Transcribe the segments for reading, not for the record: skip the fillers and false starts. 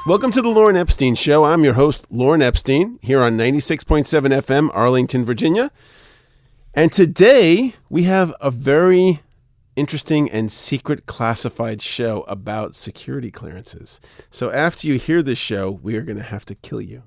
Welcome to the Lauren Epstein Show. I'm your host, Lauren Epstein, here on 96.7 FM, Arlington, Virginia. And today we have a very interesting and secret classified show about security clearances. So after you hear this show, we are going to have to kill you.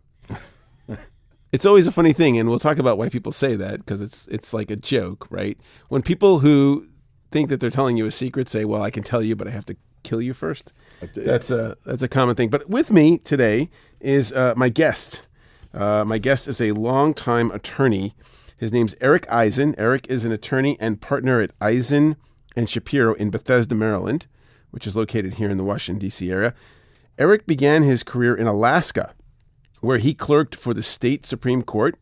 It's always a funny thing, and we'll talk about why people say that, because it's like a joke, right? When people who think that they're telling you a secret say, well, I can tell you, but I have to kill you first. That's a common thing. But with me today is my guest. My guest is a longtime attorney. His name's Eric Eisen. Eric is an attorney and partner at Eisen and Shapiro in Bethesda, Maryland, which is located here in the Washington, D.C. area. Eric began his career in Alaska, where he clerked for the state Supreme Court,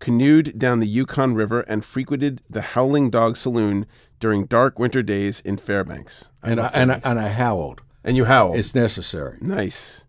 canoed down the Yukon River, and frequented the Howling Dog Saloon during dark winter days in Fairbanks. And I howled. And you howled. It's necessary. Nice.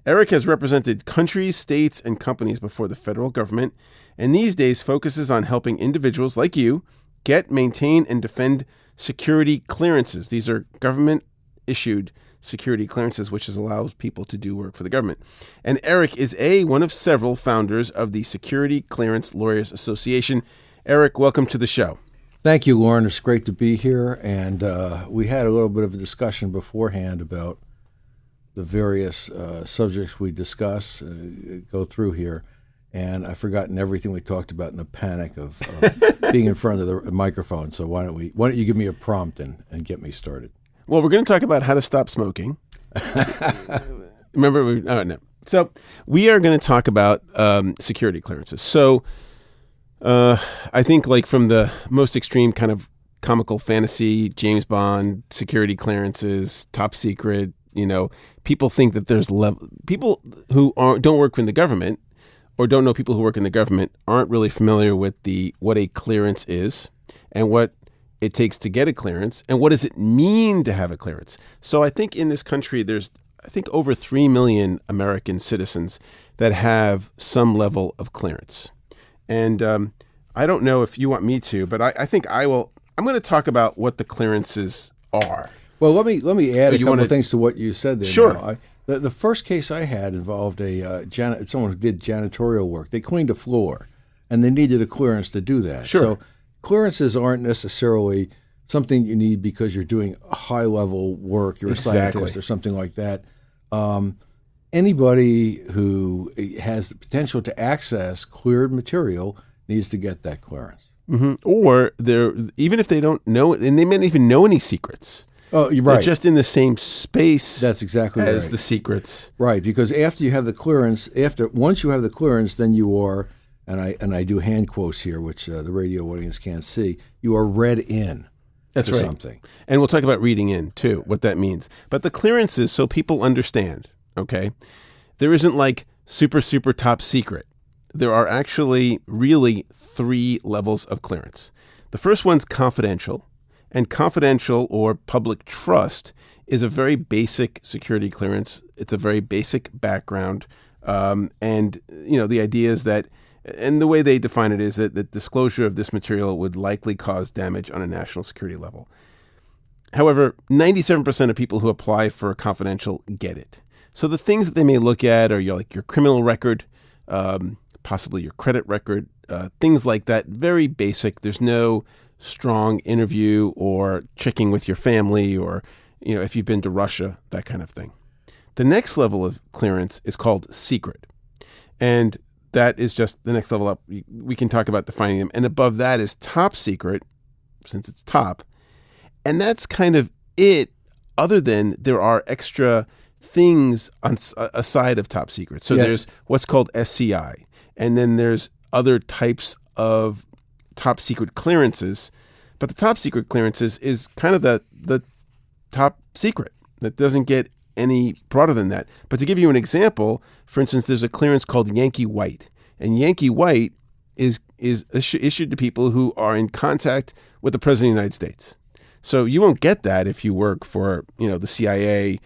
Eric has represented countries, states, and companies before the federal government, and these days focuses on helping individuals like you get, maintain, and defend security clearances. These are government-issued security clearances, which allows people to do work for the government. And Eric is one of several founders of the Security Clearance Lawyers Association. Eric, welcome to the show. Thank you, Lauren. It's great to be here. And we had a little bit of a discussion beforehand about the various subjects we discuss, go through here. And I've forgotten everything we talked about in the panic of being in front of the microphone. So why don't you give me a prompt and get me started? Well, we're going to talk about how to stop smoking. Remember, no. So we are going to talk about security clearances. So I think like from the most extreme kind of comical fantasy, James Bond, security clearances, top secret, people think that there's people who don't work in the government or don't know people who work in the government aren't really familiar with what a clearance is and what it takes to get a clearance, and what does it mean to have a clearance? So I think in this country, there's, over 3 million American citizens that have some level of clearance. And I don't know if you want me to, but I think I will. I'm going to talk about what the clearances are. Well, let me add a couple of things to what you said there. Sure. The first case I had involved someone who did janitorial work. They cleaned a floor, and they needed a clearance to do that. Sure. So clearances aren't necessarily something you need because you're doing high-level work, you're a scientist or something like that. Anybody who has the potential to access cleared material needs to get that clearance. Mm-hmm. Or even if they don't know, and they may not even know any secrets. Oh, you're right. They're just in the same space. That's exactly as right. the secrets. Right, because after you have the clearance, once you have the clearance, then you are, and I do hand quotes here, which the radio audience can't see, you are read in. That's right. Something. And we'll talk about reading in, too, what that means. But the clearances, so people understand, okay? There isn't like super, super top secret. There are actually really 3 levels of clearance. The first one's confidential. And confidential or public trust is a very basic security clearance. It's a very basic background. And, the idea is that, and the way they define it is that the disclosure of this material would likely cause damage on a national security level. However, 97% of people who apply for confidential get it. So the things that they may look at are your criminal record, possibly your credit record, things like that. Very basic. There's no strong interview or checking with your family or, if you've been to Russia, that kind of thing. The next level of clearance is called secret. And that is just the next level up. We can talk about defining them. And above that is top secret, since it's top. And that's kind of it, other than there are extra things aside of top secret. So there's what's called SCI. And then there's other types of top secret clearances. But the top secret clearances is kind of the top secret. That doesn't get any broader than that. But to give you an example, for instance, there's a clearance called Yankee White. And Yankee White is issued to people who are in contact with the President of the United States. So you won't get that if you work for, the CIA,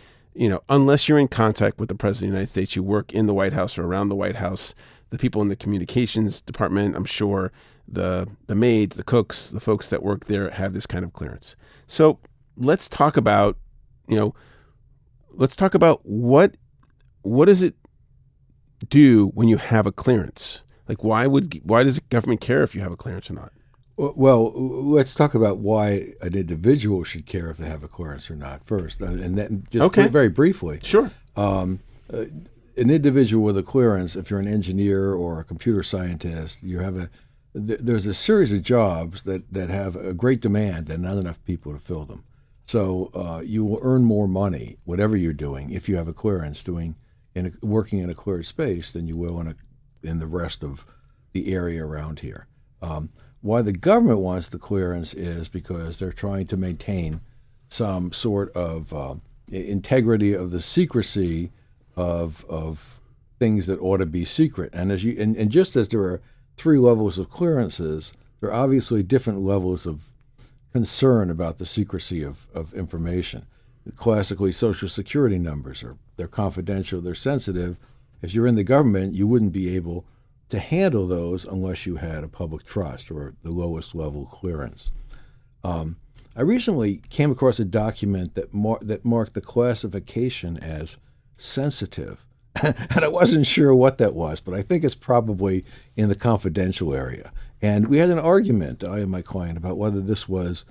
unless you're in contact with the President of the United States. You work in the White House or around the White House. The people in the communications department, I'm sure, the maids, the cooks, the folks that work there have this kind of clearance. So let's talk about, what what does it do when you have a clearance? Like, why does the government care if you have a clearance or not? Well, let's talk about why an individual should care if they have a clearance or not first, and then just very briefly. Sure. An individual with a clearance, if you're an engineer or a computer scientist, there's a series of jobs that have a great demand and not enough people to fill them. So you will earn more money, whatever you're doing, if you have a clearance working in a cleared space than you will in the rest of the area around here. Why the government wants the clearance is because they're trying to maintain some sort of integrity of the secrecy of things that ought to be secret. And and just as there are 3 levels of clearances, there are obviously different levels of concern about the secrecy of information. Classically, Social Security numbers they're confidential, they're sensitive. If you're in the government, you wouldn't be able to handle those unless you had a public trust or the lowest level clearance. I recently came across a document that marked the classification as sensitive, and I wasn't sure what that was, but I think it's probably in the confidential area. And we had an argument, I and my client, about whether this was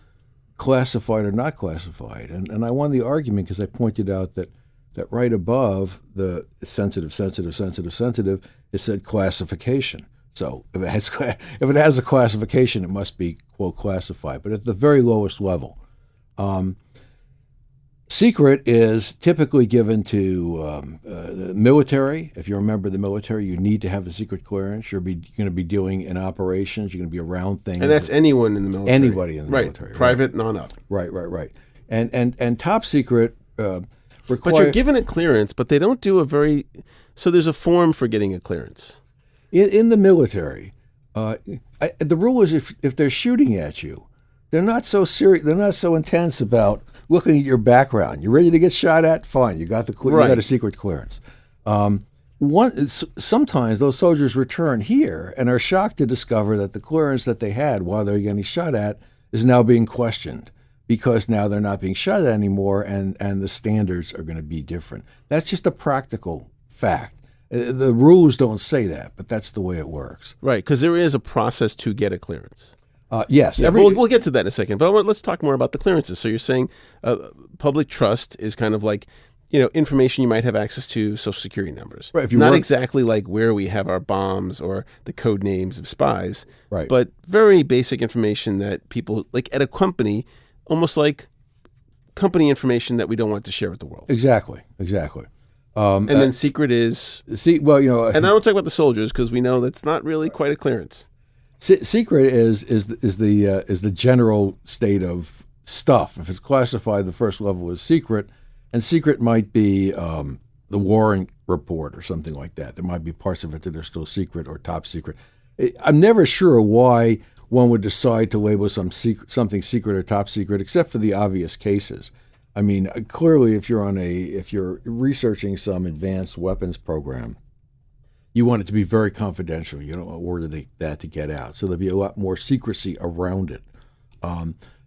classified or not classified. And I won the argument because I pointed out that right above the sensitive, it said classification. So if it has a classification, it must be, quote, classified. But at the very lowest level, secret is typically given to the military. If you're a member of the military, you need to have a secret clearance. You're going to be dealing in operations. You're going to be around things. And that's anyone in the military. Anybody in the military. Private, not up. Right. And top secret But you're given a clearance, but they don't do so there's a form for getting a clearance. In the military, the rule is if they're shooting at you, they're not so serious. They're not so intense about looking at your background. You're ready to get shot at? Fine, you got you got a secret clearance. Sometimes those soldiers return here and are shocked to discover that the clearance that they had while they're getting shot at is now being questioned, because now they're not being shot at anymore, and the standards are going to be different. That's just a practical fact. The rules don't say that, but that's the way it works. Right, because there is a process to get a clearance. Yes. Yeah, we'll get to that in a second, but let's talk more about the clearances. So you're saying public trust is kind of like, information you might have access to, Social Security numbers. Right. Not exactly like where we have our bombs or the code names of spies, right, but very basic information that people, like at a company, almost like company information that we don't want to share with the world. Exactly. And then secret is... and I don't talk about the soldiers because we know that's not really quite a clearance. Secret is the general state of stuff. If it's classified, the first level is secret, and secret might be the warrant report or something like that. There might be parts of it that are still secret or top secret. I'm never sure why one would decide to label something secret or top secret, except for the obvious cases. I mean, clearly, if you're researching some advanced weapons program, you want it to be very confidential. You don't want that to get out. So there'll be a lot more secrecy around it.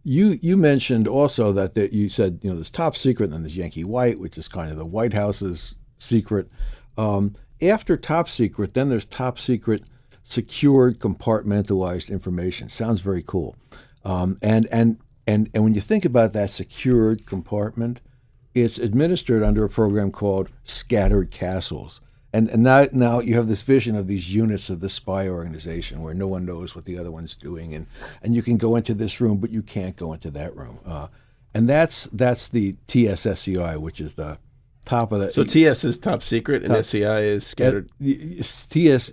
You mentioned also that you said, there's top secret and then there's Yankee White, which is kind of the White House's secret. After top secret, then there's top secret secured compartmentalized information. Sounds very cool. And when you think about that secured compartment, it's administered under a program called Scattered Castles. And now you have this vision of these units of the spy organization where no one knows what the other one's doing, and you can go into this room, but you can't go into that room. And that's the TSSCI, which is the top of the... So TS is top secret and SCI is scattered... TSSCI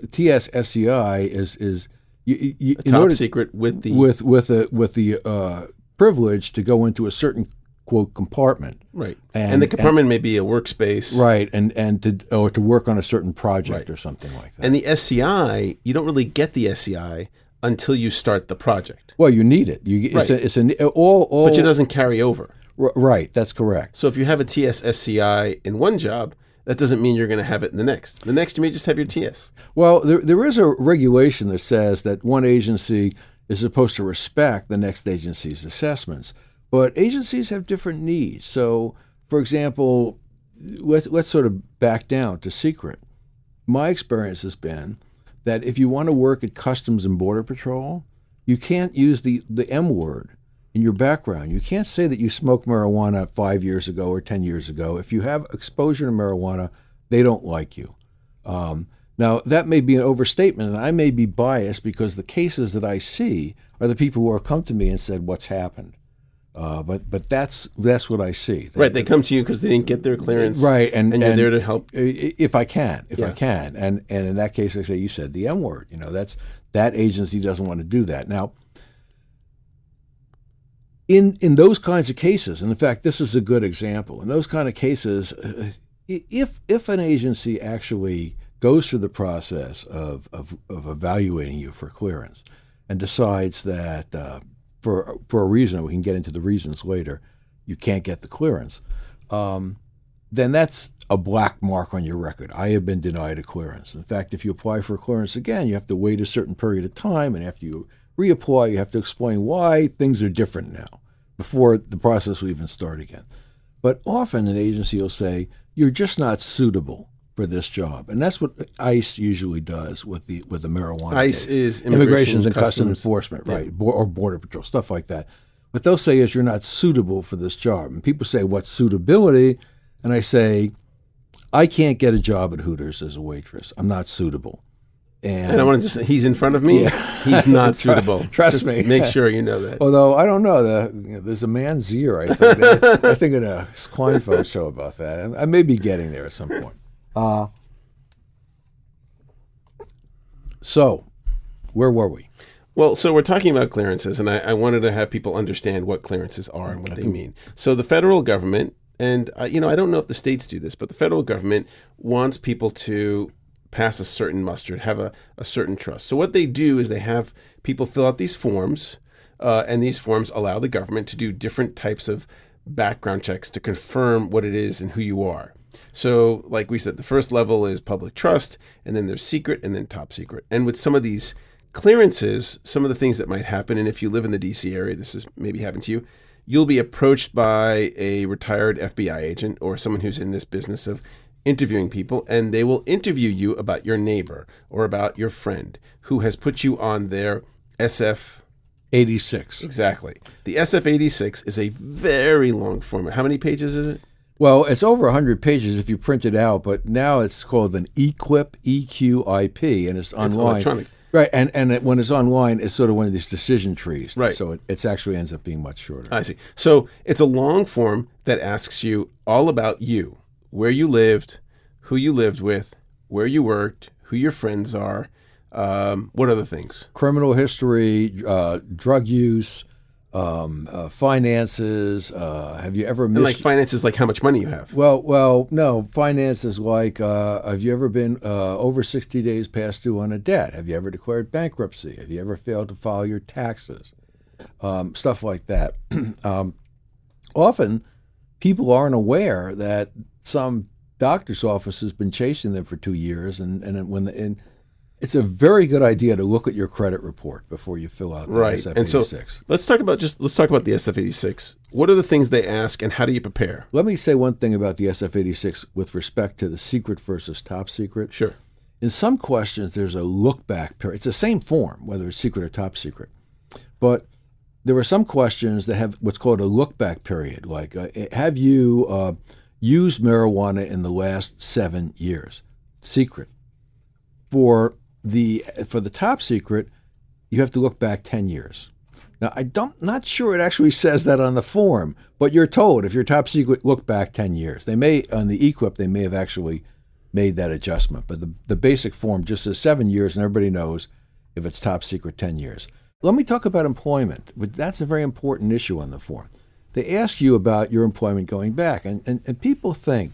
is top secret with the privilege to go into a certain, quote, compartment. Right. And the compartment may be a workspace. Right, and to work on a certain project or something like that. And the SCI, you don't really get the SCI until you start the project. Well, you need it. But it doesn't carry over. Right, that's correct. So if you have a TS SCI in one job, that doesn't mean you're going to have it in the next. The next, you may just have your TS. Well, there is a regulation that says that one agency is supposed to respect the next agency's assessments. But agencies have different needs. So, for example, let's sort of back down to secret. My experience has been that if you want to work at Customs and Border Patrol, you can't use the M word in your background. You can't say that you smoked marijuana 5 years ago or 10 years ago. If you have exposure to marijuana, they don't like you. Now, that may be an overstatement, and I may be biased because the cases that I see are the people who have come to me and said, what's happened? But that's what I see. Right, they come to you because they didn't get their clearance. Right, and you're there to help. If I can, and in that case, I say, you said the M word. That agency doesn't want to do that. Now, in those kinds of cases, and in fact, this is a good example. In those kind of cases, if an agency actually goes through the process of evaluating you for clearance and decides that for a reason, we can get into the reasons later, you can't get the clearance, then that's a black mark on your record. I have been denied a clearance. In fact, if you apply for a clearance again, you have to wait a certain period of time, and after you reapply, you have to explain why things are different now before the process will even start again. But often an agency will say, you're just not suitable for this job. And that's what ICE usually does with the marijuana ICE case. is Immigration and Customs Enforcement, right, or Border Patrol, stuff like that. What they'll say is you're not suitable for this job. And people say, what's suitability? And I say, I can't get a job at Hooters as a waitress. I'm not suitable. And I wanted to say, he's in front of me. Yeah. He's not suitable. Trust me. Make sure you know that. Although, I don't know. There's a man's ear, I think. I think in a Kleinfeld show about that. I may be getting there at some point. So, where were we? Well, so we're talking about clearances, and I wanted to have people understand what clearances are and what they mean. So the federal government, and I don't know if the states do this, but the federal government wants people to pass a certain muster, have a certain trust. So what they do is they have people fill out these forms, and these forms allow the government to do different types of background checks to confirm what it is and who you are. So like we said, the first level is public trust, and then there's secret, and then top secret. And with some of these clearances, some of the things that might happen, and if you live in the DC area, this has maybe happened to you, you'll be approached by a retired FBI agent or someone who's in this business of interviewing people, and they will interview you about your neighbor or about your friend who has put you on their SF 86. Exactly. The SF 86 is a very long form. How many pages is it? Well, it's over 100 pages if you print it out, but now it's called an EQIP, EQIP, and it's online. It's electronic. Right, and when it's online, it's sort of one of these decision trees. Right. So it actually ends up being much shorter. I see. So it's a long form that asks you all about you, where you lived, who you lived with, where you worked, who your friends are, what other things? Criminal history, drug use, finances. Have you ever missed? And like finances, like how much money you have. Well, no. Finances like have you ever been over 60 days past due on a debt? Have you ever declared bankruptcy? Have you ever failed to file your taxes? Stuff like that. Often, people aren't aware that some doctor's office has been chasing them for 2 years, and it's a very good idea to look at your credit report before you fill out the SF-86. And so let's talk about the SF-86. What are the things they ask, and how do you prepare? Let me say one thing about the SF-86 with respect to the secret versus top secret. Sure. In some questions, there's a look-back period. It's the same form, whether it's secret or top secret. But there are some questions that have what's called a look-back period, like have you used marijuana in the last 7 years? Secret. For the top secret, you have to look back 10 years. Now, not sure it actually says that on the form, but you're told if you're top secret, look back 10 years. They may, on the EQIP, they may have actually made that adjustment, but the basic form just says 7 years, and everybody knows if it's top secret, 10 years. Let me talk about employment, but that's a very important issue on the form. They ask you about your employment going back, and people think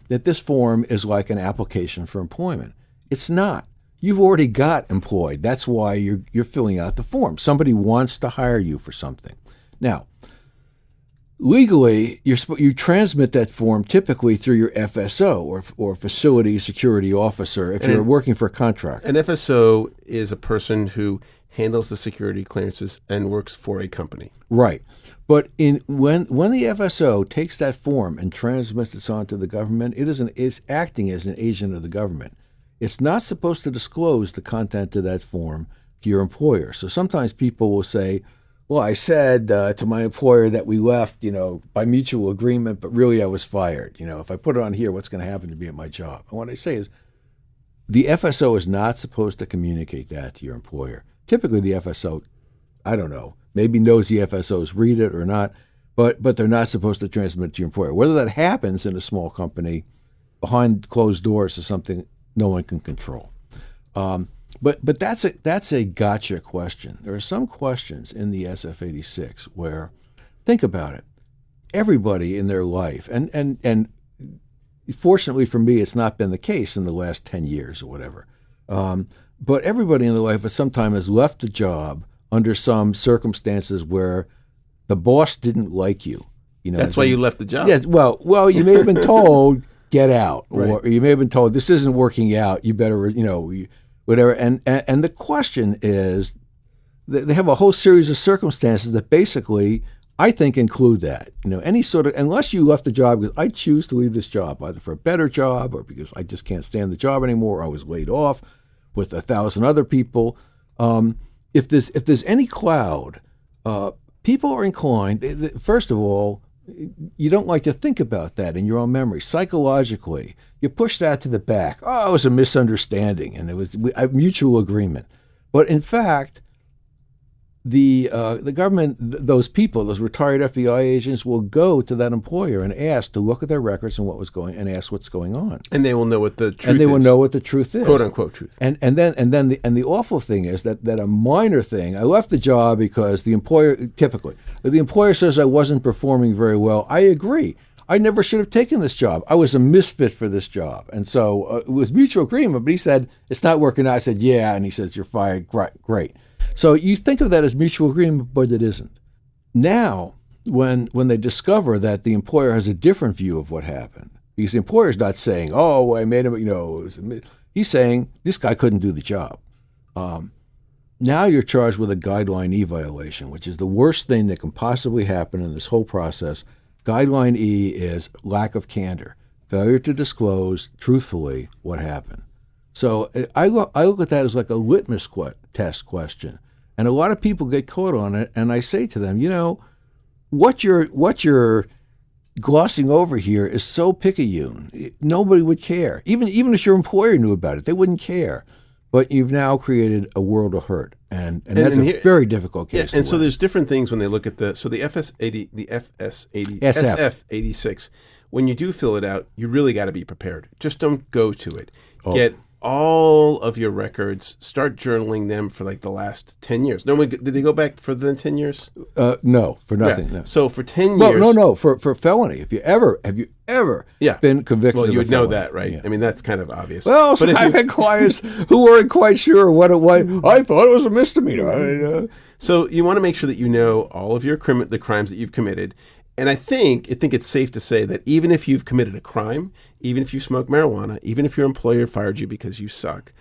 that this form is like an application for employment. It's not. You've already got employed. That's why you're filling out the form. Somebody wants to hire you for something. Now, legally, you transmit that form typically through your FSO or facility security officer if you're working for a contract. An FSO is a person who handles the security clearances, and works for a company. Right. But when the FSO takes that form and transmits it on to the government, it's acting as an agent of the government. It's not supposed to disclose the content of that form to your employer. So sometimes people will say, well, I said to my employer that we left, by mutual agreement, but really I was fired. If I put it on here, what's going to happen to me at my job? And what I say is the FSO is not supposed to communicate that to your employer. Typically the FSO, I don't know, maybe knows the FSOs read it or not, but they're not supposed to transmit it to your employer. Whether that happens in a small company behind closed doors is something no one can control. But that's a gotcha question. There are some questions in the SF-86 where, think about it, everybody in their life, and fortunately for me, it's not been the case in the last 10 years or whatever, but everybody in their life at some time has left a job under some circumstances where the boss didn't like you. That's why you left the job. Yeah, well, you may have been told, get out, right. Or you may have been told, this isn't working out, you better, whatever. And the question is, they have a whole series of circumstances that basically, I think, include that. Any sort of, unless you left the job because I choose to leave this job, either for a better job or because I just can't stand the job anymore, or I was laid off with 1,000 other people. If there's any cloud, people are inclined, first of all, you don't like to think about that in your own memory. Psychologically, you push that to the back. Oh, it was a misunderstanding, and it was a mutual agreement. But in fact, the government, those people, those retired FBI agents, will go to that employer and ask to look at their records and ask what's going on. And they will know what the truth is. And they will know what the truth is, quote unquote truth. And then the awful thing is that a minor thing. I left the job because the employer says I wasn't performing very well. I agree. I never should have taken this job. I was a misfit for this job. And so it was mutual agreement, but he said, it's not working out. I said, yeah. And he says, you're fired. Great. So you think of that as mutual agreement, but it isn't. Now, when they discover that the employer has a different view of what happened, because the employer's not saying, oh, I made him, he's saying, this guy couldn't do the job. Now you're charged with a Guideline E violation, which is the worst thing that can possibly happen in this whole process. Guideline E is lack of candor, failure to disclose truthfully what happened. So I look at that as like a litmus test question. And a lot of people get caught on it, and I say to them, what you're glossing over here is so picayune. Nobody would care. Even if your employer knew about it, they wouldn't care. But you've now created a world of hurt, and that's a very difficult case. Yeah, and so there's different things when they look at the SF-86. When you do fill it out, you really got to be prepared. Just don't go to it. Get all of your records, start journaling them for like the last 10 years. No, did they go back further than 10 years? No, for nothing. Yeah. No. So for 10 years. No, for felony. Have you ever been convicted of a felony? Well, you would know that, right? Yeah. I mean, that's kind of obvious. Well, but I've had clients who weren't quite sure what it was. I thought it was a misdemeanor. So you want to make sure that you know all of your the crimes that you've committed. And I think it's safe to say that even if you've committed a crime, even if you smoke marijuana, even if your employer fired you because you suck,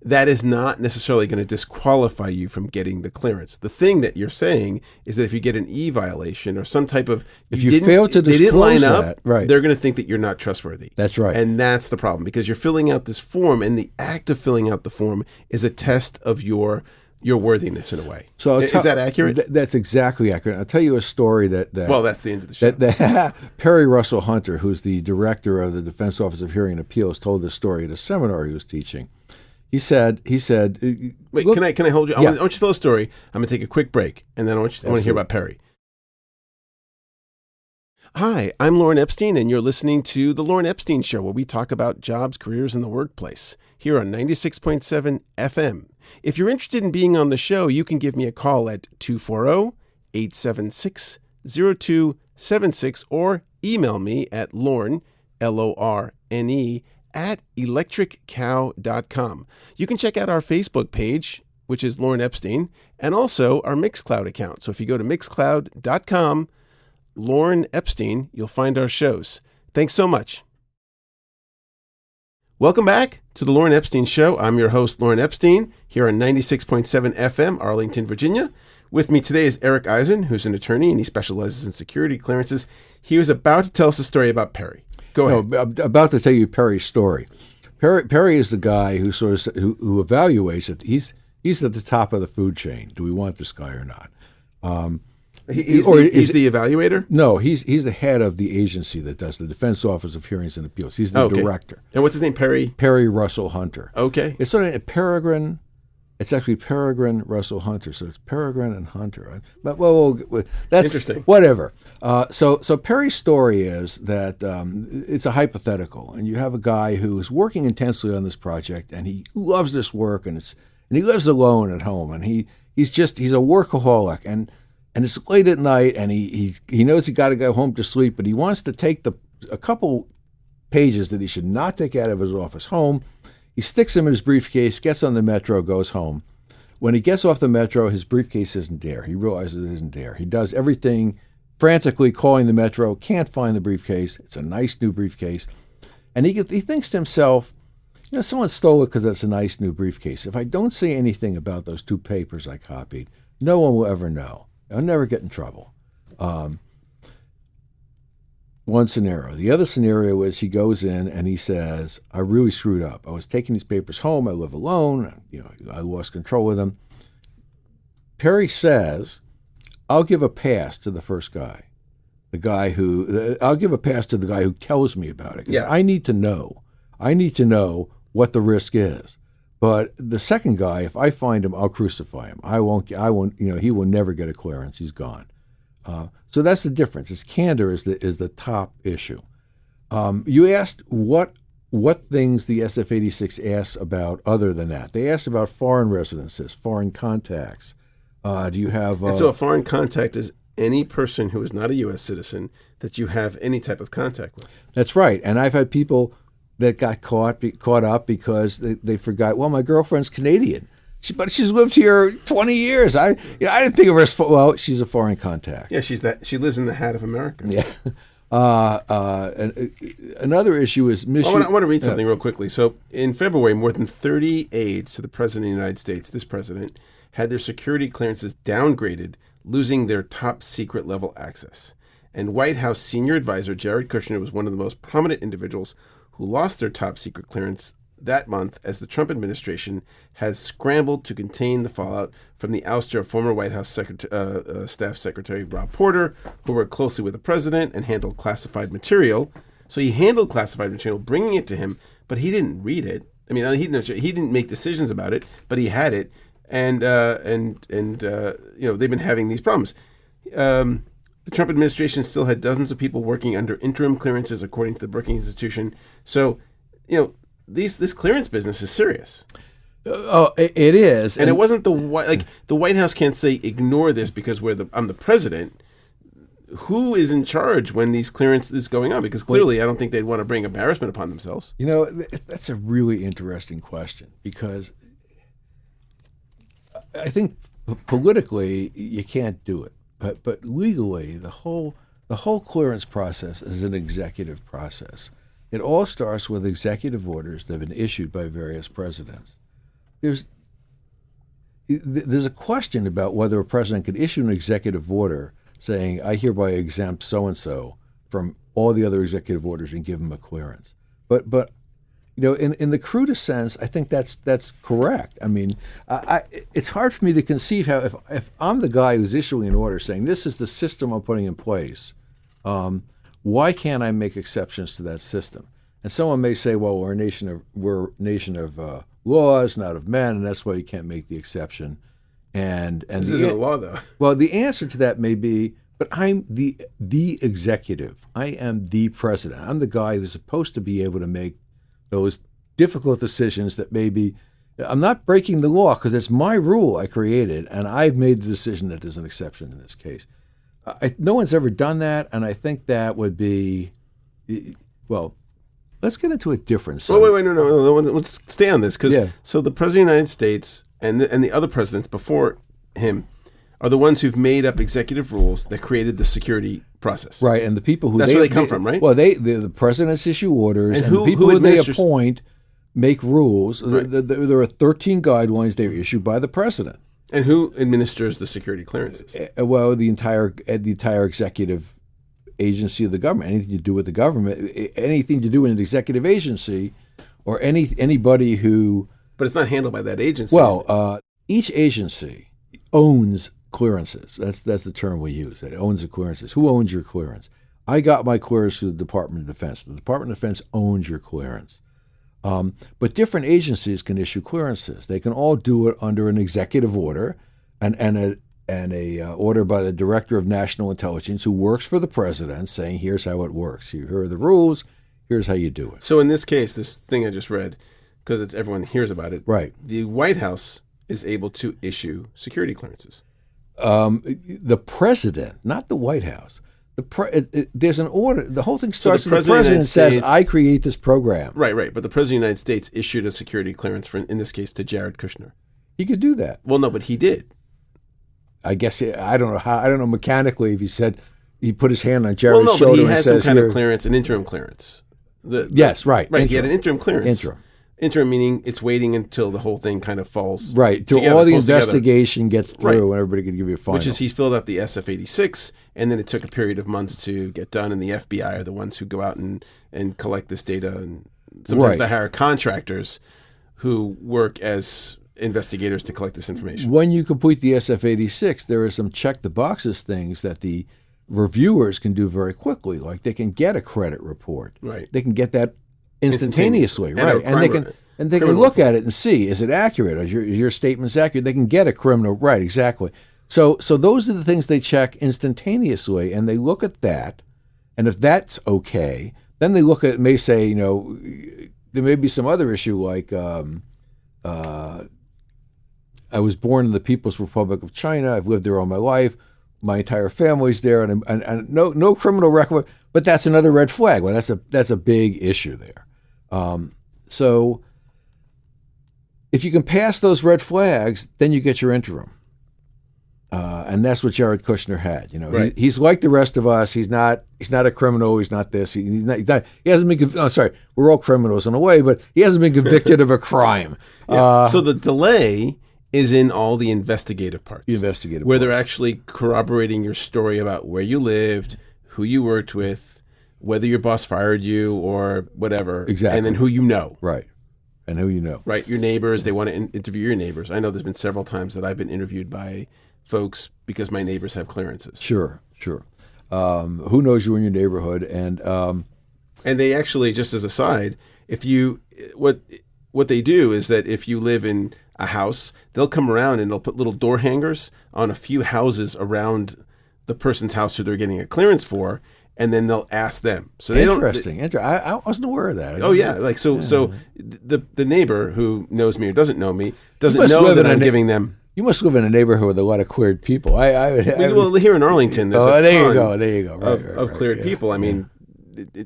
that is not necessarily going to disqualify you from getting the clearance. The thing that you're saying is that if you get an E violation or some type of if you fail to disclose they didn't line up, that, right. They're going to think that you're not trustworthy. That's right. And that's the problem, because you're filling out this form, and the act of filling out the form is a test of your worthiness in a way. So is that accurate? That's exactly accurate. I'll tell you a story that well, that's the end of the show. Perry Russell Hunter, who's the director of the Defense Office of Hearing and Appeals, told this story at a seminar he was teaching. He said. Wait, look, can I hold you? Yeah. I want you to tell a story. I'm going to take a quick break, and then I want to hear about Perry. Hi, I'm Lauren Epstein, and you're listening to The Lauren Epstein Show, where we talk about jobs, careers, and the workplace, here on 96.7 FM. If you're interested in being on the show, you can give me a call at 240-876-0276 or email me at Lorne, Lorne, at electriccow.com. You can check out our Facebook page, which is Lauren Epstein, and also our Mixcloud account. So if you go to mixcloud.com, Lauren Epstein, you'll find our shows. Thanks so much. Welcome back to the Lauren Epstein Show. I'm your host, Lauren Epstein, here on 96.7 FM, Arlington, Virginia. With me today is Eric Eisen, who's an attorney, and he specializes in security clearances. He was about to tell us a story about Perry. Go ahead. No, I'm about to tell you Perry's story. Perry is the guy who sort of who evaluates it. He's at the top of the food chain. Do we want this guy or not? He's the evaluator? No, he's the head of the agency that does the Defense Office of Hearings and Appeals. He's the director. And what's his name? Perry Russell Hunter. Okay. It's sort of Peregrine. It's actually Peregrine Russell Hunter. So it's Peregrine and Hunter. Right? But that's interesting. Whatever. So Perry's story is that it's a hypothetical, and you have a guy who is working intensely on this project, and he loves this work, and he lives alone at home, and he's a workaholic, and it's late at night, and he knows he got to go home to sleep, but he wants to take a couple pages that he should not take out of his office home. He sticks them in his briefcase, gets on the metro, goes home. When he gets off the metro, his briefcase isn't there. He realizes it isn't there. He does everything frantically, calling the metro, can't find the briefcase. It's a nice new briefcase. And he thinks to himself, someone stole it because it's a nice new briefcase. If I don't say anything about those two papers I copied, no one will ever know. I'll never get in trouble. One scenario. The other scenario is he goes in and he says, I really screwed up. I was taking these papers home. I live alone. I lost control of them. Perry says, I'll give a pass to the first guy. I'll give a pass to the guy who tells me about it. Yeah. I need to know. I need to know what the risk is. But the second guy, if I find him, I'll crucify him. I won't. He will never get a clearance. He's gone. So that's the difference. It's candor is the top issue. You asked what things the SF-86 asks about other than that. They asked about foreign residences, foreign contacts. Do you have? And so a foreign contact is any person who is not a U.S. citizen that you have any type of contact with. That's right. And I've had people that got caught up because they forgot, well, my girlfriend's Canadian, but she's lived here 20 years. I didn't think of her as, well, she's a foreign contact. Yeah, she lives in the hat of America. Yeah. Another issue is mission. I want to read something real quickly. So in February, more than 30 aides to the President of the United States, this president, had their security clearances downgraded, losing their top secret level access. And White House senior advisor Jared Kushner was one of the most prominent individuals who lost their top secret clearance that month as the Trump administration has scrambled to contain the fallout from the ouster of former White House Staff Secretary Rob Porter, who worked closely with the president and handled classified material. So he handled classified material, bringing it to him, but he didn't read it. I mean, he didn't make decisions about it, but he had it, and they've been having these problems. The Trump administration still had dozens of people working under interim clearances, according to the Brookings Institution. So, this clearance business is serious. It is, and it wasn't the White House can't say ignore this because I'm the president. Who is in charge when these clearances is going on? Because clearly, I don't think they'd want to bring embarrassment upon themselves. That's a really interesting question because I think politically you can't do it. But legally, the whole clearance process is an executive process. It all starts with executive orders that have been issued by various presidents. There's a question about whether a president could issue an executive order saying, I hereby exempt so-and-so from all the other executive orders and give him a clearance. But in the crudest sense, I think that's correct. I mean, it's hard for me to conceive how if I'm the guy who's issuing an order saying this is the system I'm putting in place, why can't I make exceptions to that system? And someone may say, well, we're a nation of laws, not of men, and that's why you can't make the exception. And this isn't a law, though. Well, the answer to that may be, but I'm the executive. I am the president. I'm the guy who's supposed to be able to make those difficult decisions that maybe I'm not breaking the law because it's my rule I created, and I've made the decision that there's an exception in this case. No one's ever done that, and I think that would be, well, let's get into a difference. Wait, no. Let's stay on this because so the President of the United States and the other presidents before him are the ones who've made up executive rules that created the security process. Right, and the people who that's where they come from, right? Well, the presidents issue orders, and who the people who they appoint make rules. Right. There are 13 guidelines. They're issued by the president. And who administers the security clearances? Well, the entire executive agency of the government. Anything you do with the government, anything to do with an executive agency, or anybody who. But it's not handled by that agency. Well, each agency owns clearances. That's the term we use. It owns the clearances. Who owns your clearance? I got my clearance through the Department of Defense. The Department of Defense owns your clearance. But different agencies can issue clearances. They can all do it under an executive order and a order by the Director of National Intelligence, who works for the president, saying, here's how it works. Here are the rules. Here's how you do it. So in this case, this thing I just read, because everyone hears about it, right? The White House is able to issue security clearances. The president, not the White House. There's an order. The whole thing starts with the president says, I create this program. Right. But the President of the United States issued a security clearance, in this case, to Jared Kushner. He could do that. Well, no, but he did. I guess, I don't know how. I don't know mechanically if he said, he put his hand on Jared's shoulder and says, but he had some kind of clearance, an interim clearance. Yes, right. Right, he had an interim clearance. Interim. Interim meaning it's waiting until the whole thing kind of falls. Right, till all the investigation gets through and everybody can give you a final. Which is he filled out the SF-86, and then it took a period of months to get done, and the FBI are the ones who go out and collect this data. And sometimes they hire contractors who work as investigators to collect this information. When you complete the SF-86, there are some check-the-boxes things that the reviewers can do very quickly. Like they can get a credit report. Right. They can get that instantaneously, right? And they can look at it and see, is it accurate? Is your statement's accurate? They can get a criminal, right? Exactly. So those are the things they check instantaneously, and they look at that, and if that's okay, then they look at it, may say, there may be some other issue like I was born in the People's Republic of China. I've lived there all my life. My entire family's there, and no criminal record. But that's another red flag. Well, that's a big issue there. So if you can pass those red flags, then you get your interim. And that's what Jared Kushner had. Right. He's like the rest of us. He's not a criminal. He's not this. He hasn't been. Oh, sorry, we're all criminals in a way, but he hasn't been convicted of a crime. Yeah. So the delay is in all the investigative parts. Where they're actually corroborating your story about where you lived, who you worked with, whether your boss fired you or whatever. Exactly. And then who you know. Right. And who you know. Right. Your neighbors, they want to interview your neighbors. I know there's been several times that I've been interviewed by folks because my neighbors have clearances. Sure. Who knows you in your neighborhood? And they actually, just as a side, what they do is that if you live in a house, they'll come around and they'll put little door hangers on a few houses around the person's house who they're getting a clearance for, and then they'll ask them. So they Interesting. I wasn't aware of that. So the neighbor who knows me or doesn't know me doesn't know that I'm giving them. You must live in a neighborhood with a lot of cleared people. Well, here in Arlington, there's a ton there you go. of cleared people. I mean,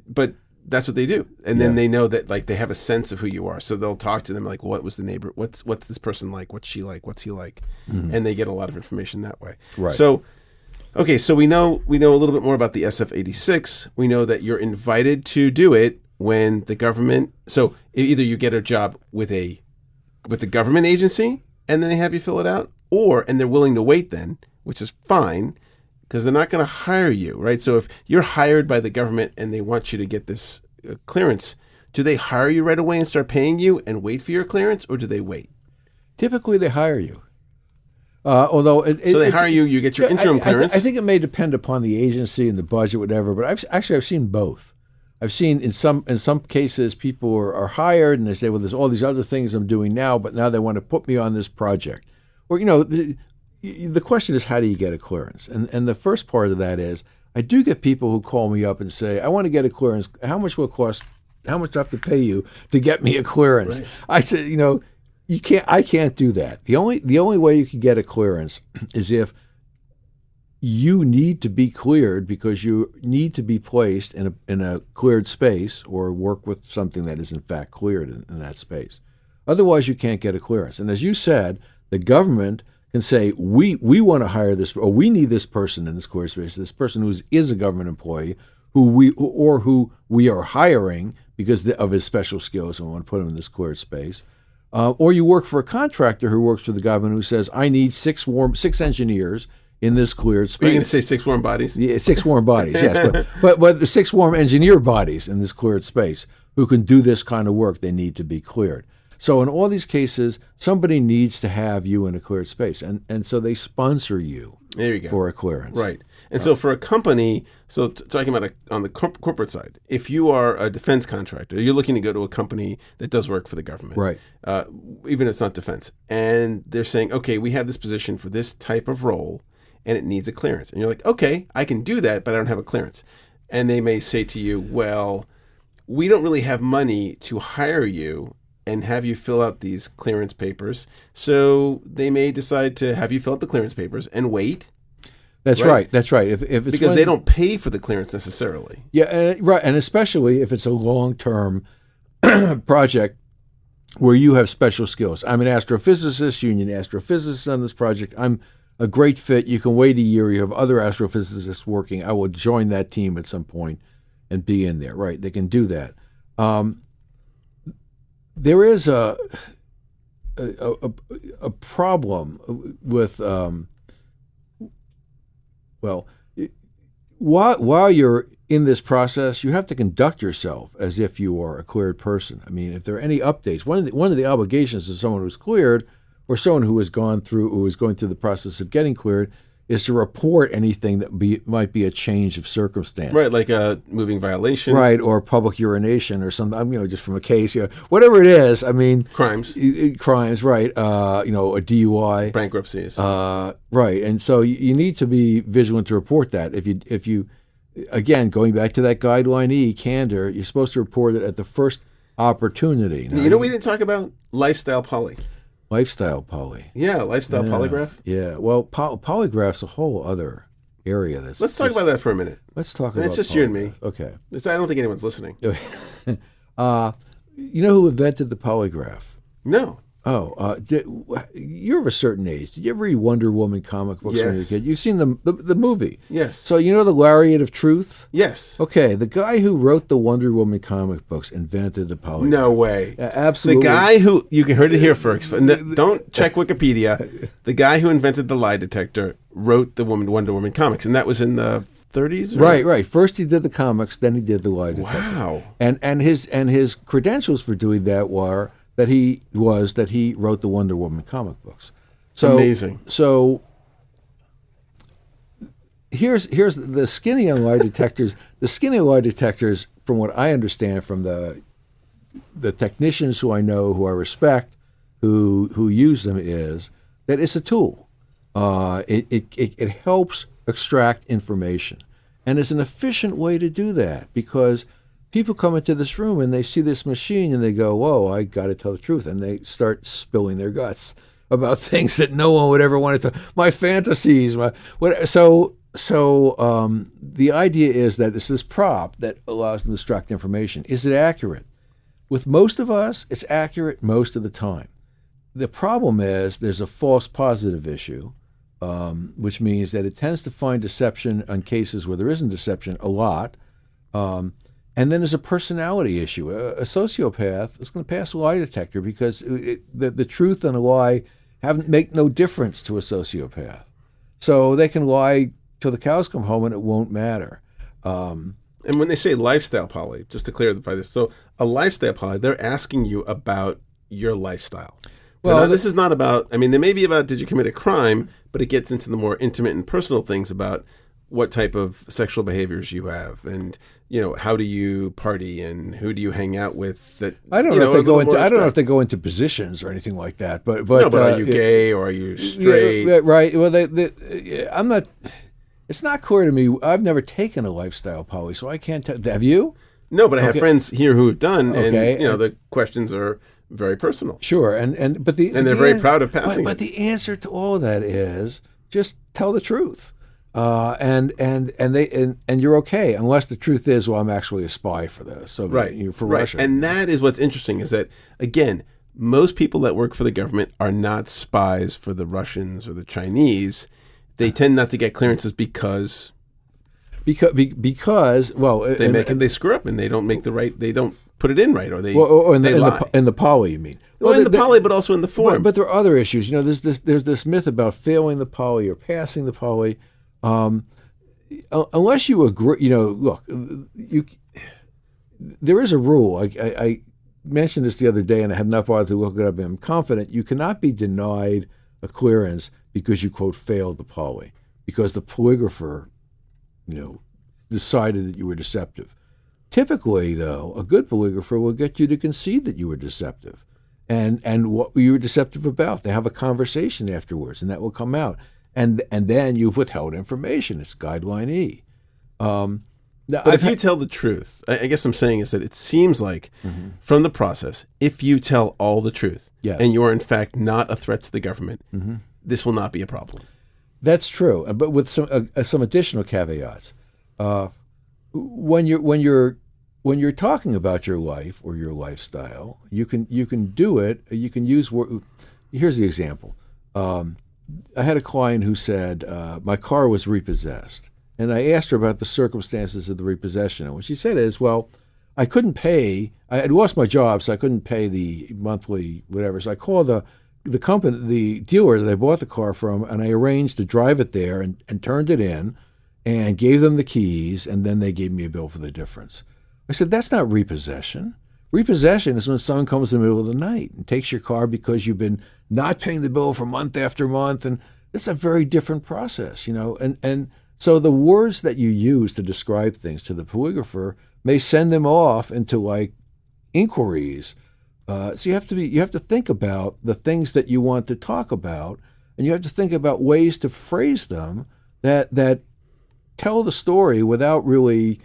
but that's what they do, and then they know that they have a sense of who you are, so they'll talk to them like, what was the neighbor? What's this person like? What's she like? What's he like? Mm-hmm. And they get a lot of information that way. Right. So, okay, so we know a little bit more about the SF-86. We know that you're invited to do it when the government. So either you get a job with the government agency, and then they have you fill it out, and they're willing to wait then, which is fine. Because they're not going to hire you, right? So if you're hired by the government and they want you to get this clearance, do they hire you right away and start paying you and wait for your clearance, or do they wait? Typically, they hire you. So they hire you, you get your interim clearance. I think it may depend upon the agency and the budget, whatever. But I've seen both. I've seen in some cases people are hired and they say, well, there's all these other things I'm doing now, but now they want to put me on this project, or the question is, how do you get a clearance? And the first part of that is, I do get people who call me up and say, I want to get a clearance. How much will it cost? How much do I have to pay you to get me a clearance? Right. I said, you can't. I can't do that. The only way you can get a clearance is if you need to be cleared because you need to be placed in a cleared space or work with something that is in fact cleared in that space. Otherwise, you can't get a clearance. And as you said, the government can say, we want to hire this, or we need this person in this cleared space, this person who is a government employee who we are hiring because of his special skills and want to put him in this cleared space. Or you work for a contractor who works for the government who says, I need six engineers in this cleared space. Are you going to say 6 warm bodies? Yeah, 6 warm bodies, yes. But the 6 warm engineer bodies in this cleared space who can do this kind of work, they need to be cleared. So in all these cases, somebody needs to have you in a cleared space. And so they sponsor you, there you go, for a clearance. Right. And so for a company, talking about on the corporate side, if you are a defense contractor, you're looking to go to a company that does work for the government. Right. Even if it's not defense. And they're saying, okay, we have this position for this type of role, and it needs a clearance. And you're like, okay, I can do that, but I don't have a clearance. And they may say to you, well, we don't really have money to hire you and have you fill out these clearance papers. So they may decide to have you fill out the clearance papers and wait. That's right. That's right. If it's because they don't pay for the clearance necessarily. Yeah, right. And especially if it's a long-term project where you have special skills. I'm an astrophysicist, union astrophysicist on this project. I'm a great fit. You can wait a year. You have other astrophysicists working. I will join that team at some point and be in there. Right. They can do that. There is a problem with while you're in this process, you have to conduct yourself as if you are a cleared person. I mean, if there are any updates, one of the obligations of someone who's cleared or someone who is going through the process of getting cleared is to report anything that might be a change of circumstance. Right, like a moving violation. Right, or public urination or something, just from a case, whatever it is. I mean, crimes, right, a DUI. Bankruptcies. Right, and so you need to be vigilant to report that. If you, again, going back to that Guideline E, Candor, you're supposed to report it at the first opportunity. You know we didn't talk about? Lifestyle poly. Lifestyle poly. Yeah, lifestyle polygraph. Yeah, well, polygraph's a whole other area. Let's talk about that for a minute. Let's talk about it's just polygraph. You and me. Okay. I don't think anyone's listening. You know who invented the polygraph? No. Oh, you're of a certain age. Did you ever read Wonder Woman comic books when you were a kid? You've seen the movie. Yes. So you know the Lariat of Truth? Yes. Okay, the guy who wrote the Wonder Woman comic books invented the polygraph. No way. Absolutely. The guy who, you heard it here first. Don't check Wikipedia. The guy who invented the lie detector wrote the Wonder Woman comics, and that was in the 30s? Right. First he did the comics, then he did the lie detector. Wow. And his credentials for doing that were that he wrote the Wonder Woman comic books. So, amazing. So here's the skinny on lie detectors. The skinny lie detectors, from what I understand from the technicians who I know, who I respect, who use them, is that it's a tool. It helps extract information, and it's an efficient way to do that because people come into this room and they see this machine and they go, whoa, I got to tell the truth. And they start spilling their guts about things that no one would ever want to, my fantasies. So the idea is that it's this prop that allows them to extract information. Is it accurate? With most of us, it's accurate most of the time. The problem is there's a false positive issue, which means that it tends to find deception on cases where there isn't deception a lot. And then there's a personality issue. A sociopath is going to pass a lie detector because the truth and a lie make no difference to a sociopath. So they can lie till the cows come home and it won't matter. And when they say lifestyle poly, just to clarify this, so a lifestyle poly, they're asking you about your lifestyle. Well, this is not about, they may be about did you commit a crime, but it gets into the more intimate and personal things about what type of sexual behaviors you have and, how do you party and who do you hang out with that I don't know if they go into positions or anything like that, but are you gay or are you straight? Yeah, right. Well, I'm not. It's not clear to me. I've never taken a lifestyle poly, so I can't tell. Have you? No, but I have friends here who have done, and the questions are very personal. Sure, and they're very proud of passing. But the answer to all of that is just tell the truth. And you're okay unless the truth is, well, I'm actually a spy for this. So for Russia. And that is what's interesting is that, again, most people that work for the government are not spies for the Russians or the Chinese. They tend not to get clearances because they screw up and they don't make the right. They don't put it in right, or they in lie. in the poly, you mean? Well, in the poly, but also in the form. But there are other issues. There's this myth about failing the poly or passing the poly. Unless you agree, look, there is a rule. I mentioned this the other day, and I have not bothered to look it up. And I'm confident you cannot be denied a clearance because you, quote, failed the poly, because the polygrapher, decided that you were deceptive. Typically, though, a good polygrapher will get you to concede that you were deceptive, and what you were deceptive about. They have a conversation afterwards, and that will come out. And then you've withheld information. It's Guideline E. But if you tell the truth, I guess I'm saying is that it seems like from the process, if you tell all the truth, and you are in fact not a threat to the government, this will not be a problem. That's true, but with some additional caveats. When you're talking about your life or your lifestyle, you can do it. You can use. Here's the example. I had a client who said my car was repossessed, and I asked her about the circumstances of the repossession. And what she said is, well, I couldn't pay. I had lost my job, so I couldn't pay the monthly whatever. So I called the company, the dealer that I bought the car from, and I arranged to drive it there and turned it in and gave them the keys, and then they gave me a bill for the difference. I said, that's not repossession. Repossession is when someone comes in the middle of the night and takes your car because you've been not paying the bill for month after month, and it's a very different process, And so the words that you use to describe things to the polygrapher may send them off into like inquiries. So you have to think about the things that you want to talk about, and you have to think about ways to phrase them that tell the story without really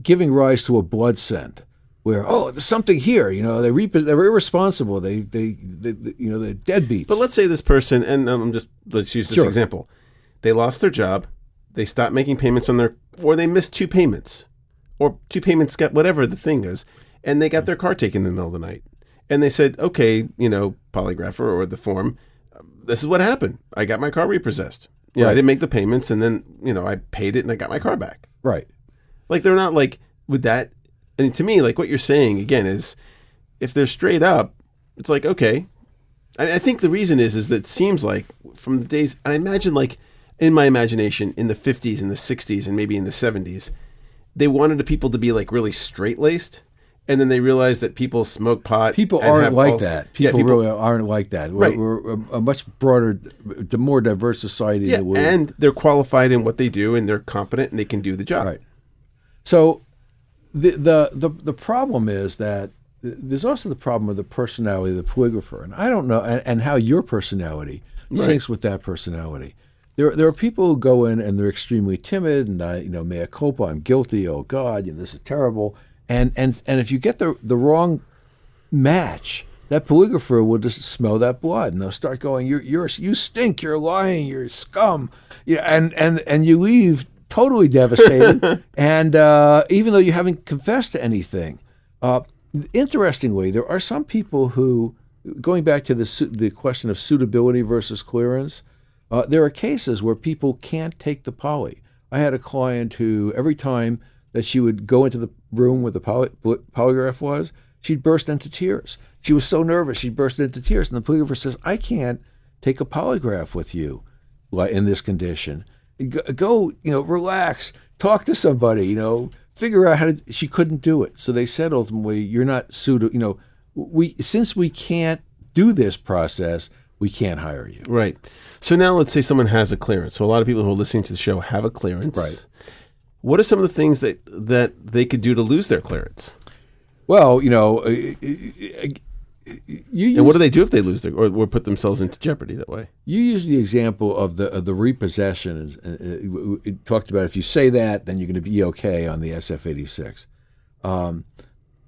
giving rise to a blood scent, where there's something here. They're irresponsible. They're deadbeats. But let's say this person, and let's use this example. They lost their job. They stopped making payments or they missed 2 payments, or 2 payments got whatever the thing is, and they got their car taken in the middle of the night. And they said, okay, polygrapher or the form, this is what happened. I got my car repossessed. Yeah, right. I didn't make the payments, and then, I paid it and I got my car back. Right. Like, they're not like, with that, and to me, like what you're saying, again, is if they're straight up, it's like, okay. I think the reason is that it seems like from the days, and I imagine like in my imagination in the 50s and the 60s and maybe in the 70s, they wanted the people to be like really straight-laced. And then they realized that people smoke pot. People aren't like that. People really aren't like that. Right. We're a much broader, more diverse society than we. And they're qualified in what they do, and they're competent, and they can do the job. Right. So the problem is that there's also the problem of the personality of the polygrapher, and I don't know, and how your personality syncs with that personality. There are people who go in and they're extremely timid, and mea culpa, I'm guilty. Oh God, this is terrible. And if you get the wrong match, that polygrapher will just smell that blood, and they'll start going, you stink, you're lying, you're scum, and you leave totally devastated, and even though you haven't confessed to anything. Interestingly, there are some people who, going back to the question of suitability versus clearance, there are cases where people can't take the poly. I had a client who every time that she would go into the room where the polygraph was, she'd burst into tears. She was so nervous, she'd burst into tears. And the polygrapher says, I can't take a polygraph with you in this condition. Go, relax, talk to somebody, figure out how to. She couldn't do it. So they said ultimately, you're not suitable. Since we can't do this process, we can't hire you. Right. So now let's say someone has a clearance. So a lot of people who are listening to the show have a clearance. Right. What are some of the things that they could do to lose their clearance? Well, and what do they do if they lose their or put themselves into jeopardy that way? You use the example of the repossession. It talked about if you say that, then you're going to be okay on the SF-86.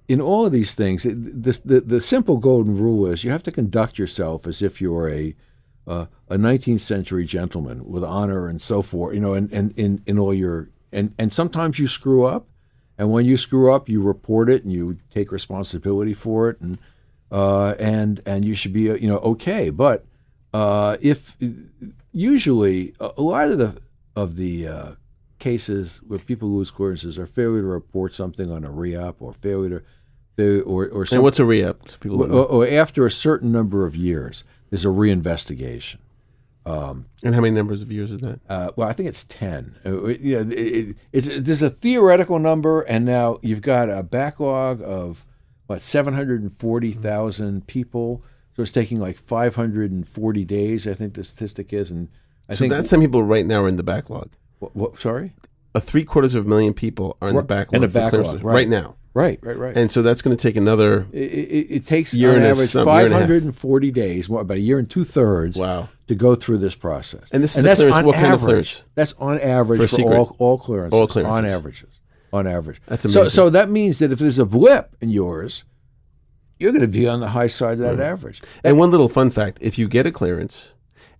In all of these things, the simple golden rule is you have to conduct yourself as if you're a 19th century gentleman with honor and so forth. And in all your and sometimes you screw up, and when you screw up, you report it and you take responsibility for it, and you should be okay. But if usually a lot of the cases where people lose clearances are failure to report something on a re-up or failure to or And what's a re-up? So or after a certain number of years, there's a reinvestigation. And how many numbers of years is that? Well, I think it's 10. There's a theoretical number, and now you've got a backlog of 740,000 people. So it's taking like 540 days, I think the statistic is, and I think that's some people right now are in the backlog. What? Sorry, 750,000 people are in the backlog. In the backlog, right now. Right. And so that's going to take another. It takes year on and average 540 days, about a year and 2/3. Wow. To go through this process. And this is that's clearance. What kind of clearance? That's on average for all clearances. All clearances. On average. That's amazing. So that means that if there's a blip in yours, you're going to be on the high side of that average. And one little fun fact: if you get a clearance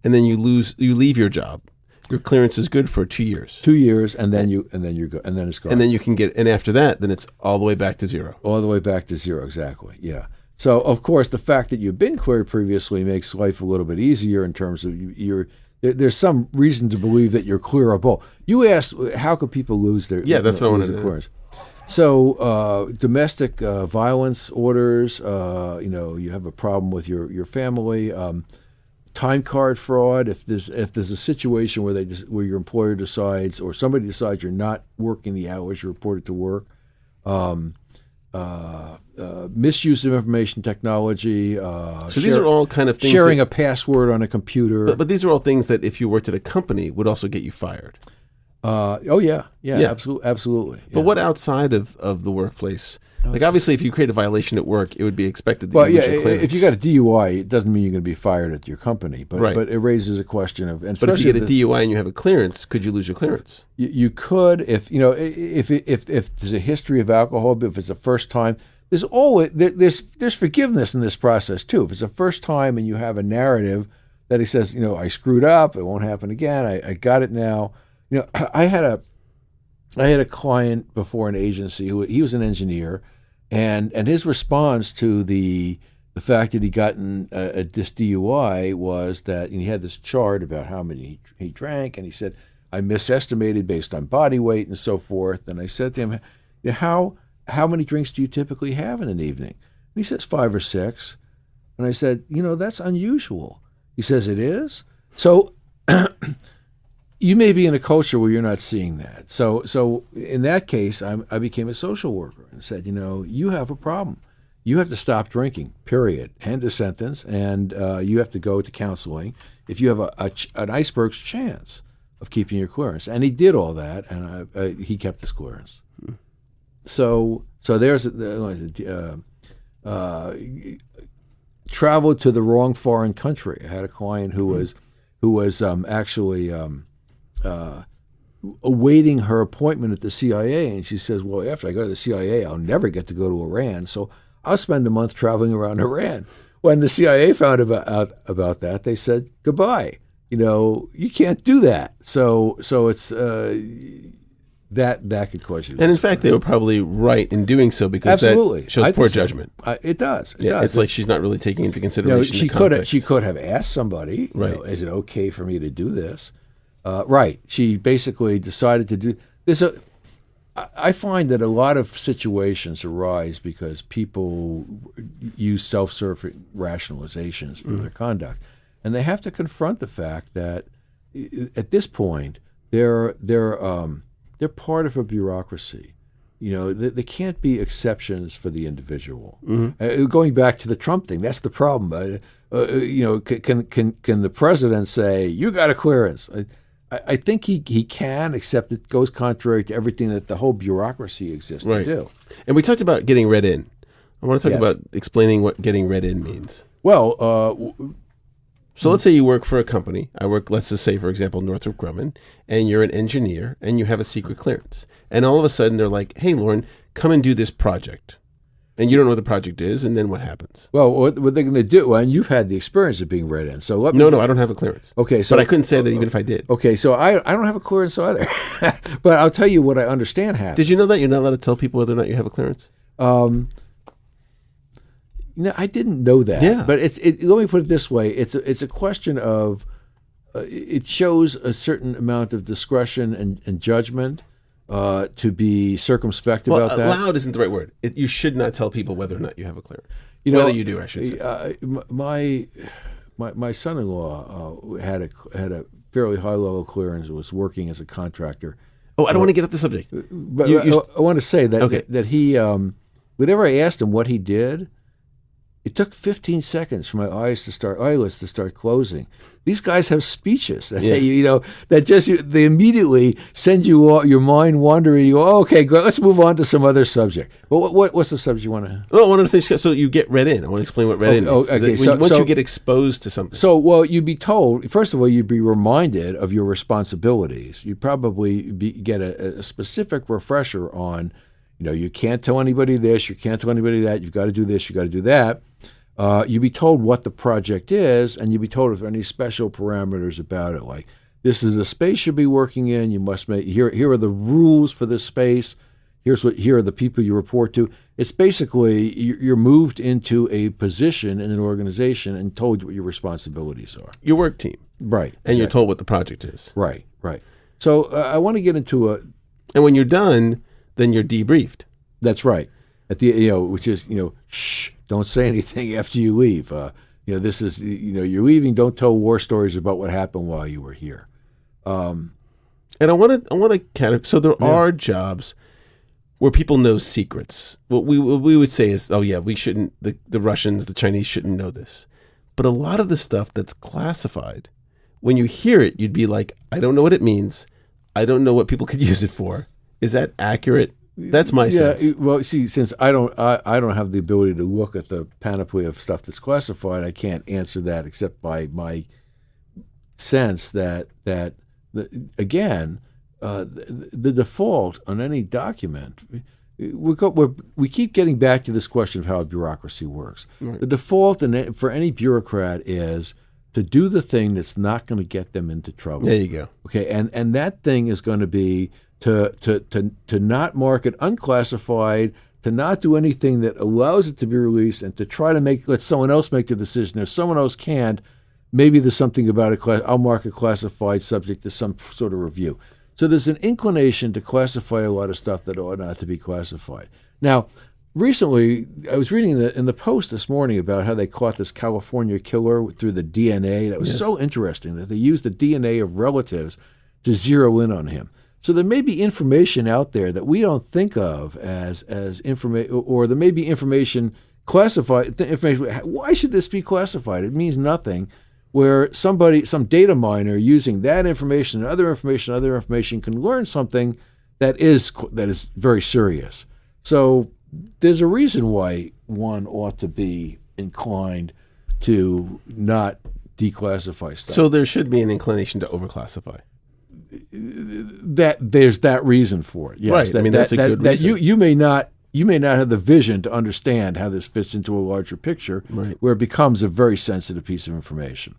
and then you leave your job, your clearance is good for 2 years. 2 years, and then you're go, and then it's gone. And then you can get, and after that, then it's all the way back to zero. All the way back to zero, exactly. Yeah. So, of course, the fact that you've been cleared previously makes life a little bit easier in terms of there's some reason to believe that you're clearable. You asked, how could people lose their that's what I wanted to clearance? So, domestic violence orders, you have a problem with your family, time card fraud. If there's a situation where where your employer decides or somebody decides you're not working the hours you reported to work. Misuse of information technology. So these are all kind of things. Sharing a password on a computer. But these are all things that if you worked at a company would also get you fired. Yeah, absolutely. But what outside of the workplace? Like obviously, if you create a violation at work, it would be expected that you lose your clearance. If you got a DUI, it doesn't mean you're going to be fired at your company. But it raises a question of. But if you get a DUI and you have a clearance, could you lose your clearance? You could if there's a history of alcohol. But if it's the first time, there's always there's forgiveness in this process too. If it's the first time and you have a narrative that he says, I screwed up, it won't happen again. I got it now. I had a client before an agency he was an engineer, and his response to the fact that he gotten this DUI was that he had this chart about how many he drank, and he said, I misestimated based on body weight and so forth. And I said to him, how many drinks do you typically have in an evening? And he says 5 or 6. And I said, that's unusual. He says, it is? So you may be in a culture where you're not seeing that. So in that case, I became a social worker and said, you have a problem. You have to stop drinking, period. End of sentence. And you have to go to counseling if you have an iceberg's chance of keeping your clearance. And he did all that, and he kept his clearance. So there's traveled to the wrong foreign country. I had a client who was actually awaiting her appointment at the CIA, and she says, well, after I go to the CIA, I'll never get to go to Iran, so I'll spend a month traveling around Iran. When the CIA found out about that, they said, goodbye. You can't do that. So it's that could cause you. And in fact, they were probably right in doing so because that shows poor judgment. It does. It's like she's not really taking into consideration the context. She could have asked somebody, right. Is it okay for me to do this? Right. She basically decided to do this. I find that a lot of situations arise because people use self-serve rationalizations for their conduct, and they have to confront the fact that at this point they're part of a bureaucracy. There can't be exceptions for the individual. Mm-hmm. Going back to the Trump thing, that's the problem. Can the president say you got a clearance? I think he can, except it goes contrary to everything that the whole bureaucracy exists to do. And we talked about getting read in. I want to talk about explaining what getting read in means. Well, so let's say you work for a company. Let's just say, for example, Northrop Grumman, and you're an engineer, and you have a secret clearance. And all of a sudden, they're like, hey, Lauren, come and do this project. And you don't know what the project is, and then what happens? Well, what they're going to do, and you've had the experience of being read in. So No, I don't have a clearance. Okay, so but I couldn't say that even if I did. Okay, so I don't have a clearance either. But I'll tell you what I understand happens. Did you know that you're not allowed to tell people whether or not you have a clearance? I didn't know that. Yeah. But let me put it this way: it's a question of it shows a certain amount of discretion and judgment to be circumspect about that. Allowed isn't the right word. You should not tell people whether or not you have a clearance. Whether you do, I should say. My son-in-law had a fairly high-level clearance and was working as a contractor. Oh, I don't want to get off the subject. But I want to say that he, whenever I asked him what he did, it took 15 seconds for my eyelids to start closing. These guys have speeches that they immediately send your mind wandering. You go, oh, okay, good. Let's move on to some other subject. Well, what's the subject you want to? Oh, I wanted to finish. So you get read in. I want to explain what read in means. Okay. Once you get exposed to something. So, you'd be told, first of all, you'd be reminded of your responsibilities. You'd probably get a specific refresher on, you can't tell anybody this, you can't tell anybody that, you've got to do this, you've got to do that. You'd be told what the project is, and you'd be told if there are any special parameters about it, like this is the space you'll be working in. You must make here are the rules for this space. Here are the people you report to. It's basically you're moved into a position in an organization and told what your responsibilities are. Your work team, right? And you're told what the project is, right? So I want to get into and when you're done, then you're debriefed. That's right. At the which is shh. Don't say anything after you leave. This is you're leaving. Don't tell war stories about what happened while you were here. And I want to so there are jobs where people know secrets. What we would say is, oh yeah, we shouldn't. The Russians, the Chinese shouldn't know this. But a lot of the stuff that's classified, when you hear it, you'd be like, I don't know what it means. I don't know what people could use it for. Is that accurate? That's my sense. Well, see, since I don't have the ability to look at the panoply of stuff that's classified, I can't answer that except by my sense that again, the default on any document. We keep getting back to this question of how bureaucracy works. Right. The default for any bureaucrat is to do the thing that's not going to get them into trouble. There you go. Okay, and that thing is going to be to not mark it unclassified, to not do anything that allows it to be released, and to try to let someone else make the decision. If someone else can't, maybe there's something about it. I'll mark a classified subject to some sort of review. So there's an inclination to classify a lot of stuff that ought not to be classified. Now, recently, I was reading in the Post this morning about how they caught this California killer through the DNA. That was so interesting that they used the DNA of relatives to zero in on him. So there may be information out there that we don't think of as information, or there may be information classified. Why should this be classified? It means nothing. Where some data miner using that information and other information can learn something that is very serious. So there's a reason why one ought to be inclined to not declassify stuff. So there should be an inclination to overclassify. There's that reason for it. Yes, right. That's a good reason. You may not have the vision to understand how this fits into a larger picture, right, where it becomes a very sensitive piece of information.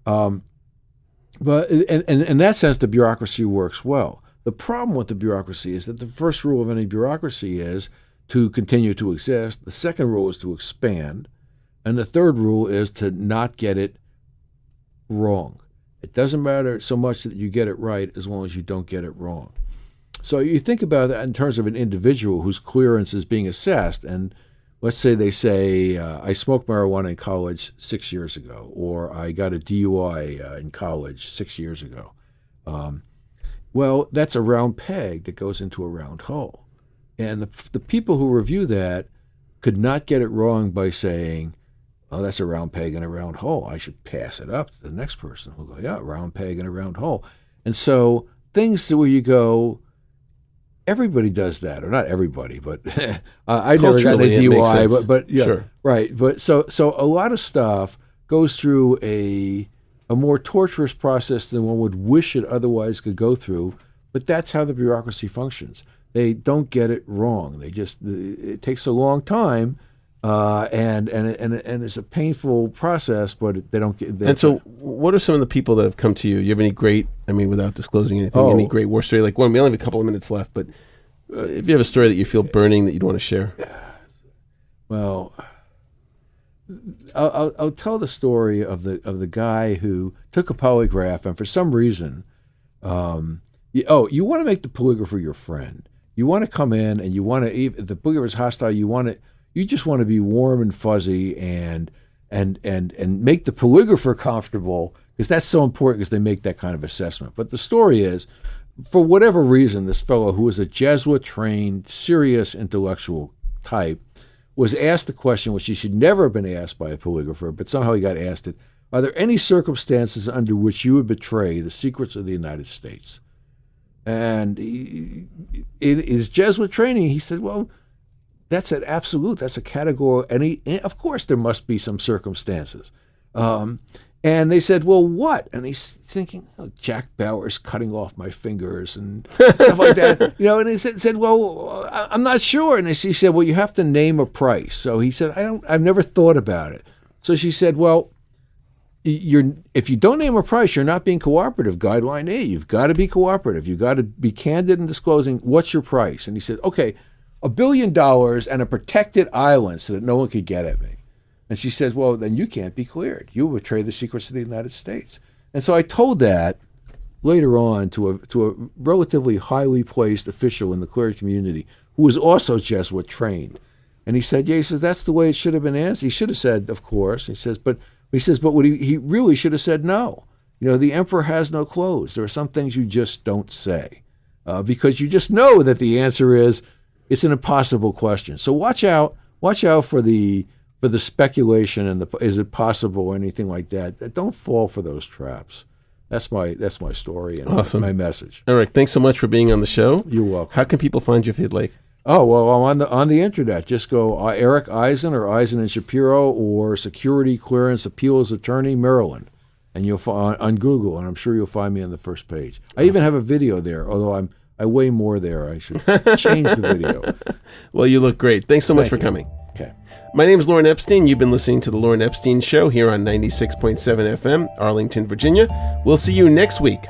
But in that sense, the bureaucracy works well. The problem with the bureaucracy is that the first rule of any bureaucracy is to continue to exist. The second rule is to expand. And the third rule is to not get it wrong. It doesn't matter so much that you get it right as long as you don't get it wrong. So you think about that in terms of an individual whose clearance is being assessed, and let's say they say, I smoked marijuana in college 6 years ago, or I got a DUI in college 6 years ago. Well, that's a round peg that goes into a round hole. And the people who review that could not get it wrong by saying, oh, that's a round peg and a round hole. I should pass it up to the next person who'll go, yeah, round peg and a round hole. And so things where you go, everybody does that, or not everybody, but I never got a DUI, but yeah, sure, right. But so a lot of stuff goes through a more torturous process than one would wish it otherwise could go through. But that's how the bureaucracy functions. They don't get it wrong. It takes a long time. And it's a painful process, but they don't get. And so, what are some of the people that have come to you? You have any great? Without disclosing anything, any great war story? Like one, we only have a couple of minutes left, but if you have a story that you feel burning that you'd want to share. Well, I'll tell the story of the guy who took a polygraph, and for some reason, you want to make the polygrapher your friend. You want to come in and you want to, if the polygrapher is hostile, you just want to be warm and fuzzy and make the polygrapher comfortable, because that's so important, because they make that kind of assessment. But the story is, for whatever reason, this fellow, who was a Jesuit-trained, serious intellectual type, was asked the question which he should never have been asked by a polygrapher, but somehow he got asked it: are there any circumstances under which you would betray the secrets of the United States? And in his Jesuit training, he said, well, that's an absolute, that's a category. And of course, there must be some circumstances. And they said, well, what? And he's thinking, Jack Bauer's cutting off my fingers and stuff like that. And he said, well, I'm not sure. And he said, well, you have to name a price. So he said, I've never thought about it. So she said, well, if you don't name a price, you're not being cooperative. Guideline E, you've got to be cooperative. You've got to be candid in disclosing what's your price. And he said, okay, $1 billion and a protected island so that no one could get at me. And she says, well, then you can't be cleared. You betray the secrets of the United States. And so I told that later on to a relatively highly placed official in the clerk community who was also Jesuit trained. And he said, he says, that's the way it should have been answered. He should have said, of course. He says, but what he really should have said, no. The emperor has no clothes. There are some things you just don't say because you just know that the answer is, it's an impossible question. So watch out for the speculation and is it possible or anything like that. Don't fall for those traps. That's my story and awesome. My message. All right, thanks so much for being on the show. You're welcome. How can people find you if you'd like? Oh, well, I'm on the internet. Just go Eric Eisen or Eisen and Shapiro or Security Clearance Appeals Attorney, Maryland, and you'll find on Google, and I'm sure you'll find me on the first page. I even have a video there, although I weigh more there. I should change the video. Well, you look great. Thanks so much for coming. Okay. My name is Lauren Epstein. You've been listening to The Lauren Epstein Show here on 96.7 FM, Arlington, Virginia. We'll see you next week.